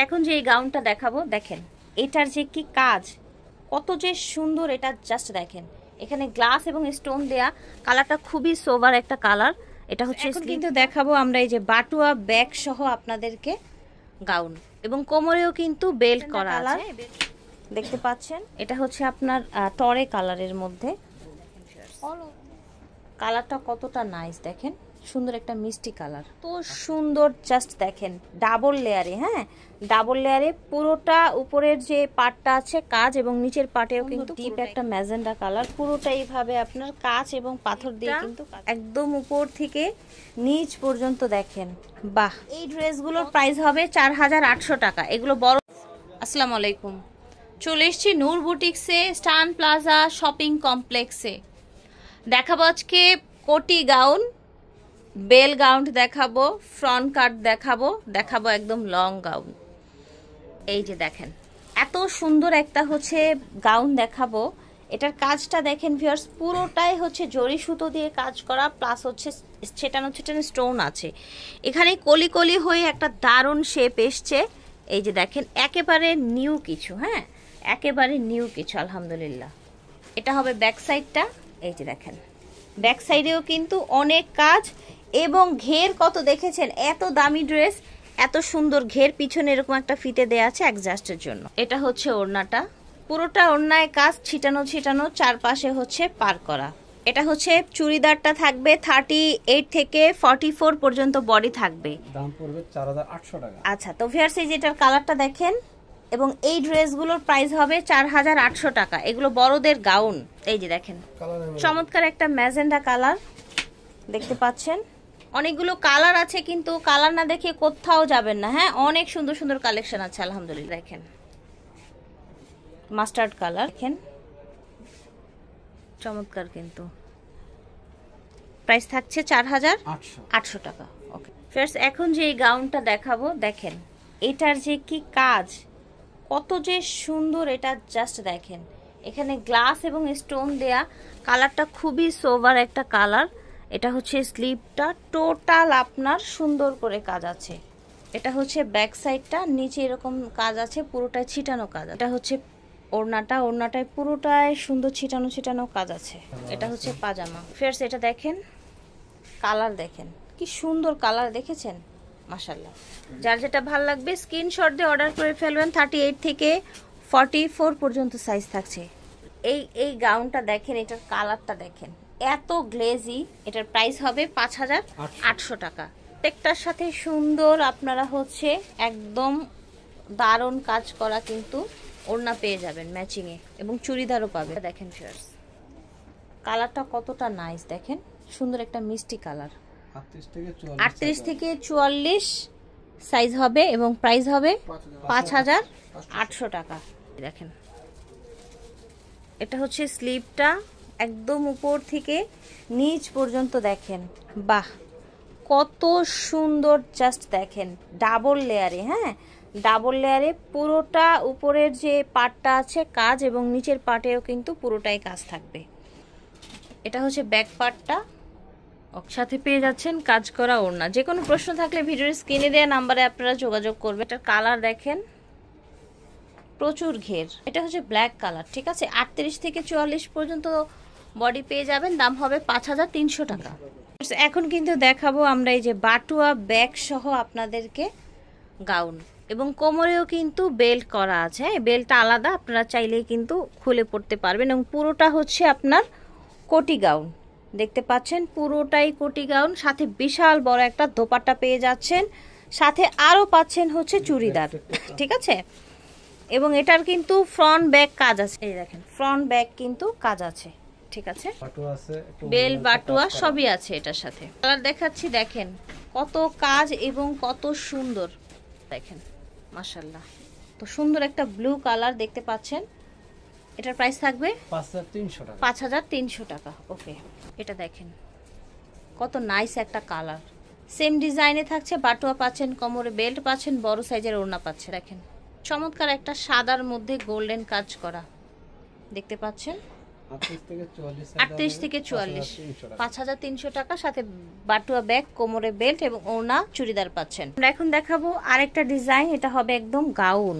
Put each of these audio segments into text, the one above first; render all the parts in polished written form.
এখন যে এই গাউনটা দেখাবো দেখেন, এটার যে কি কাজ, কত যে সুন্দর, এটা জাস্ট দেখেন। এখানে গ্লাস এবং স্টোন দেয়া, কালারটা খুবই সোবার একটা কালার। এটা হচ্ছে কিন্তু দেখাবো আমরা এই যে বাটুয়া ব্যাগ সহ আপনাদেরকে গাউন, এবং কোমরেও কিন্তু বেল্ট করা আছে, দেখতে পাচ্ছেন। এটা হচ্ছে আপনার টরে কালারের মধ্যে, কালারটা কতটা নাইস দেখেন, সুন্দর একটা মিষ্টি কালার, তো সুন্দর জাস্ট দেখেন। ডাবল লেয়ারে, হ্যাঁ ডাবল লেয়ারে পুরোটা, উপরের যে পার্টটা আছে কাজ এবং নিচের পার্টেও কিন্তু ডিপ একটা ম্যাজেন্ডা কালার, পুরোটা এইভাবে আপনার কাজ এবং পাথর দিয়ে কিন্তু একদম উপর থেকে নিচ পর্যন্ত দেখেন। বাহ, এই ড্রেসগুলোর প্রাইস হবে 4800 টাকা। এগুলো বড়। আসসালামু আলাইকুম, চলে এসেছি নূর বুটিক্সে, স্টান প্লাজা শপিং কমপ্লেক্সে। দেখাবো আজকে কোটি গাউন, বেল গাউন দেখাবো, ফ্রন্ট কাট দেখাবো একদম লং গাউন। এই যে দেখেন এত সুন্দর একটা হচ্ছে গাউন দেখাবো। এটার কাজটা দেখেন ভিউয়ার্স, পুরোটাই হচ্ছে জরি সুতো দিয়ে কাজ করা, প্লাস হচ্ছে ছেটানো স্টোন আছে। এখানে কলি কলি হয়ে একটা দারুণ শেপ এসছে। এই যে দেখেন একেবারে নিউ কিছু, হ্যাঁ একেবারে নিউ কিছু, আলহামদুলিল্লাহ। এটা হবে ব্যাক সাইডটা। এই যে দেখেন ব্যাক সাইডেও কিন্তু অনেক কাজ এবং ঘের কত দেখেছেন, এত দামি ড্রেস এত সুন্দর ঘের, পিছনে এরকম একটা ফিতে দেয়া আছে অ্যাডজাস্টের জন্য। এটা হচ্ছে ওড়নাটা, পুরোটা ওড়নায় কাজ, ছিটানো চারপাশে হচ্ছে পার করা। এটা হচ্ছে চুড়িদারটা থাকবে 38 থেকে 44 পর্যন্ত বডি থাকবে, দাম পড়বে 4800 টাকা। আচ্ছা, তো ভিউয়ার্স এই যে এটার কালারটা দেখেন, এবং এই ড্রেসগুলোর প্রাইস হবে 4800 টাকা। এগুলো বড়দের গাউন। এই যে দেখেন চমৎকার একটা ম্যাজেন্ডা কালার দেখতে পাচ্ছেন। অনেকগুলো কালার আছে, কিন্তু কালার না দেখে কোথাও যাবেন না, হ্যাঁ অনেক সুন্দর সুন্দর কালেকশন আছে আলহামদুলিল্লাহ। দেখেন মাস্টার্ড কালার, দেখেন চমৎকার, কিন্তু প্রাইস থাকছে 4800 টাকা। ওকে ফার্স্ট এখন যে এই গাউনটা দেখাবো দেখেন, এটার যে কি কাজ, কত যে সুন্দর, এটা জাস্ট দেখেন। এখানে গ্লাস এবং স্টোন দেয়া, কালারটা খুবই সোবার একটা কালার। এটা হচ্ছে স্লিভটা, টোটাল আপনার সুন্দর করে কাজ আছে। এটা হচ্ছে ব্যাক সাইডটা, নিচে এরকম কাজ আছে, পুরোটাই ছিটানো কাজ। এটা হচ্ছে ওড়নাটায় পুরোটাই সুন্দর ছিটানো কাজ আছে। এটা হচ্ছে পাজামা। ফার্স্ট এটা দেখেন কালার, দেখেন কি সুন্দর কালার, দেখেছেন মাশাআল্লাহ। যার যেটা ভালো লাগবে স্ক্রিনশট দিয়ে অর্ডার করে ফেলবেন। 38 থেকে 44 পর্যন্ত সাইজ থাকছে। এই গাউনটা দেখেন, এটার কালারটা দেখেন, এত গ্লেজি। এটার প্রাইস হবে 5800 টাকা। প্রত্যেকটার সাথে সুন্দর আপনারা হচ্ছে একদম দারুণ কাজ করা কিন্তু ওড়না পেয়ে যাবেন ম্যাচিং এ, এবং চুড়িদারও পাবে। দেখেন ভিউয়ার্স কালারটা কতটা নাইস, দেখেন সুন্দর একটা মিষ্টি কালার। 38 থেকে 44 সাইজ হবে এবং প্রাইস হবে 5800 টাকা। দেখেন এটা হচ্ছে স্লিভটা, একদম উপর থেকে নিচ পর্যন্ত দেখেন। বাহ কত সুন্দর, জাস্ট দেখেন ডাবল লেয়ারে, হ্যাঁ ডাবল লেয়ারে পুরোটা, উপরের যে পার্টটা আছে কাজ এবং নিচের পার্টেও কিন্তু পুরোটাই কাজ থাকবে। এটা হচ্ছে ব্যাক পার্টটা, সাথে পেয়ে যাচ্ছেন কাজ করা ওড়না। যে কোনো প্রশ্ন থাকলে ভিডিওর স্ক্রিনে দেওয়া নাম্বারে আপনারা যোগাযোগ করবেন। এটার কালার দেখেন, প্রচুর ঘের। এটা হচ্ছে ব্ল্যাক কালার, ঠিক আছে। 38 থেকে 44 পর্যন্ত বডি পেয়ে যাবেন, দাম হবে 5300 টাকা। এখন কিন্তু দেখাবো আমরা এই যে বাটুয়া ব্যাগ সহ আপনাদেরকে গাউন, এবং কোমরেও কিন্তু বেল্ট করা আছে, বেল্টটা আলাদা, আপনারা চাইলেই কিন্তু খুলে পড়তে পারবেন। এবং পুরোটা হচ্ছে আপনার কোটি গাউন, দেখতে পাচ্ছেন পুরোটাই কোটি গাউন, সাথে বিশাল বড় একটা দোপাট্টা পেয়ে যাচ্ছেন, সাথে আরো পাচ্ছেন হচ্ছে চুড়িদার, ঠিক আছে। এবং এটার কিন্তু ফ্রন্ট ব্যাক কাজ আছে, এই দেখেন ফ্রন্ট ব্যাক কিন্তু কাজ আছে, ঠিক আছে। বেল বাটুয়া সবই আছে এটার সাথে। কালার দেখাচ্ছি, দেখেন কত কাজ এবং কত সুন্দর, দেখেন মাশাআল্লাহ। তো সুন্দর একটা ব্লু কালার দেখতে পাচ্ছেন। এটার প্রাইস থাকবে 5300 টাকা। ওকে এটা দেখেন কত নাইস একটা কালার, সেম ডিজাইনে থাকছে। বাটুয়া পাচ্ছেন, কোমরে বেল্ট পাচ্ছেন, বড় সাইজের ওড়না পাচ্ছে। দেখেন চমৎকার একটা সাদার মধ্যে গোল্ডেন কাজ করা দেখতে পাচ্ছেন। 38 থেকে 44, 5300 টাকা, সাথে বাটুয়া ব্যাগ, কোমরে বেল্ট এবং ওড়না চুড়িদার পাচ্ছেন। আমরা এখন দেখাবো আরেকটা ডিজাইন, এটা হবে একদম গাউন,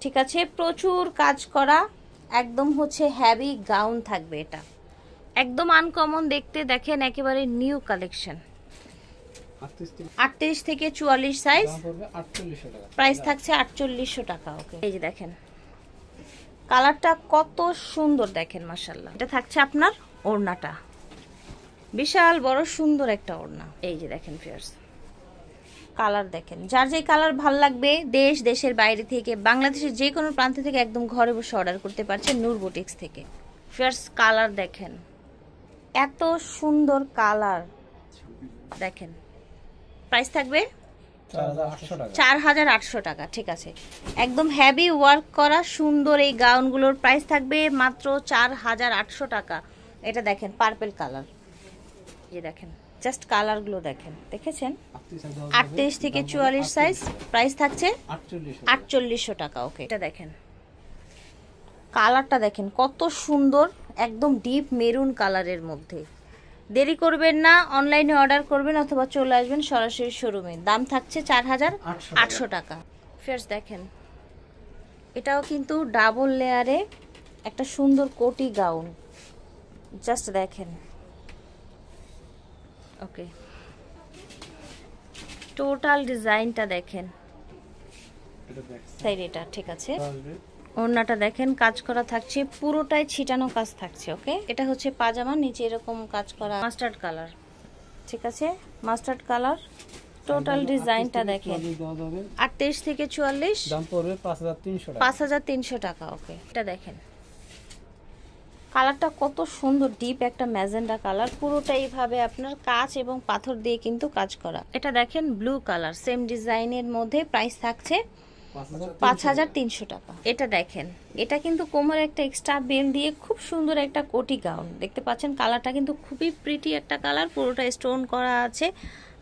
ঠিক আছে, প্রচুর কাজ করা, একদম হচ্ছে হেভি গাউন থাকবে। এটা একদম আনকমন দেখতে, দেখেন একেবারে নিউ কালেকশন। 38 থেকে 44 সাইজ, প্রাইস থাকছে 4800 টাকা। ওকে, এই যে দেখেন কালারটা কত সুন্দর, দেখেন মাশাআল্লাহ। এটা থাকছে আপনার ওড়নাটা, বিশাল বড় সুন্দর একটা ওড়না। এই যে দেখেন ফিয়ার্স, কালার দেখেন, যার যে কালার ভাল লাগবে দেশের বাইরে থেকে, বাংলাদেশের যে কোনো প্রান্ত থেকে একদম ঘরে বসে অর্ডার করতে পারছেন নূর বুটিক্স থেকে। ফিয়ার্স কালার দেখেন, এত সুন্দর কালার দেখেন। প্রাইস থাকবে 4800 টাকা, ঠিক আছে। একদম হেভি ওয়ার্ক করা সুন্দর এই গাউনগুলোর প্রাইস থাকবে মাত্র 4800 টাকা। এটা দেখেন পার্পল কালার, এই দেখেন জাস্ট কালারগুলো দেখেন, দেখেছেন। 38 থেকে 44 সাইজ, প্রাইস থাকছে 4800 টাকা। ওকে, এটা দেখেন কালারটা দেখেন কত সুন্দর, একদম ডিপ মেরুন কালারের মধ্যে। দেরি করবেন না, অনলাইনে অর্ডার করবেন অথবা চলে আসবেন সরাসরি শোরুমে। দাম থাকছে 4800 টাকা। ফিয়ার্স দেখেন, এটাও কিন্তু ডাবল লেয়ারে একটা সুন্দর কোটি গাউন, জাস্ট দেখেন। ওকে, টোটাল ডিজাইনটা দেখেন, এটা ঠিক আছে। ওড়নাটা দেখেন কাজ করা থাকছে, পুরোটাই ছিটানো কাজ থাকছে। ওকে, এটা হচ্ছে পাজামা, নিচে এরকম কাজ করা মাস্টার্ড কালার, ঠিক আছে, মাস্টার্ড কালার। টোটাল ডিজাইনটা দেখেন, 38 থেকে 44, দাম পড়বে 5300 টাকা। ওকে, এটা দেখেন কালারটা কত সুন্দর, ডিপ একটা ম্যাজেন্ডা কালার, পুরোটা এইভাবে আপনার কাঁচ এবং পাথর দিয়ে কিন্তু কাজ করা। এটা দেখেন ব্লু কালার, সেম ডিজাইনের মধ্যে, প্রাইস থাকছে 5300 টাকা। এটা দেখেন, এটা কিন্তু কোমরে একটা এক্সট্রা বেল্ট দিয়ে খুব সুন্দর একটা কোটি গাউন দেখতে পাচ্ছেন। কালারটা কিন্তু খুবই প্রিটি একটা কালার, পুরোটা স্টোন করা আছে,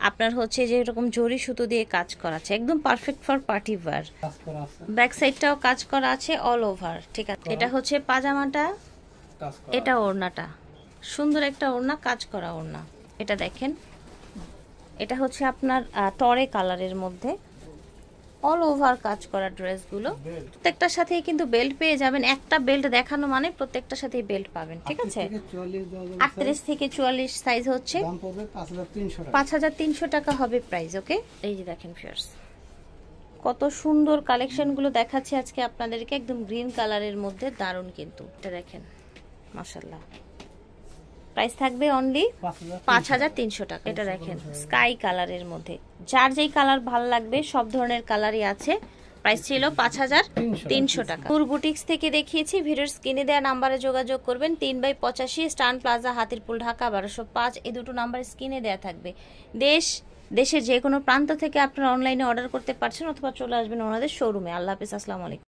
আপনার হচ্ছে যে এরকম জরি সুতো দিয়ে কাজ করা আছে, একদম perfect for party wear. Back সাইডটাও কাজ করা আছে অল ওভার, ঠিক আছে। এটা হচ্ছে পাজামাটা, এটা ওড়নাটা, সুন্দর একটা ওড়না, কাজ করা ওড়না। এটা দেখেন, এটা হচ্ছে আপনার টরে কালারের মধ্যে অল ওভার কাজ করা ড্রেসগুলো। প্রত্যেকটার সাথেই কিন্তু বেল্ট পেয়ে যাবেন, একটা বেল্ট দেখানো মানে প্রত্যেকটার সাথেই বেল্ট পাবেন, ঠিক আছে। 38 থেকে 44 সাইজ হচ্ছে 5300 টাকা হবে প্রাইস। ওকে, এই যে দেখেন ফিয়ার্স কত সুন্দর কালেকশনগুলো দেখাচ্ছি আজকে আপনাদেরকে, একদম গ্রিন কালারের মধ্যে, দারুণ কিন্তু। এটা দেখেন মাশাআল্লাহ, প্রাইস থাকবে অনলি 5300 টাকা। এটা দেখেন স্কাই কালারের মধ্যে, যার যেই কালার ভালো লাগবে সব ধরনের কালারই আছে। প্রাইস ছিল 5300 টাকা। নূর বুটিক্স থেকে দেখিয়েছি, ভিডিওর স্ক্রিনে দেওয়া নাম্বারে যোগাযোগ করবেন। 3/85 স্টান প্লাজা, হাতিরপুল, ঢাকা 1205, এই দুটো নাম্বার স্ক্রিনে দেওয়া থাকবে। দেশের যে কোনো প্রান্ত থেকে আপনারা অনলাইনে অর্ডার করতে পারছেন অথবা চলে আসবেন ওনাদের শোরুমে। আল্লাহ হাফেজ, আসসালামু আলাইকুম।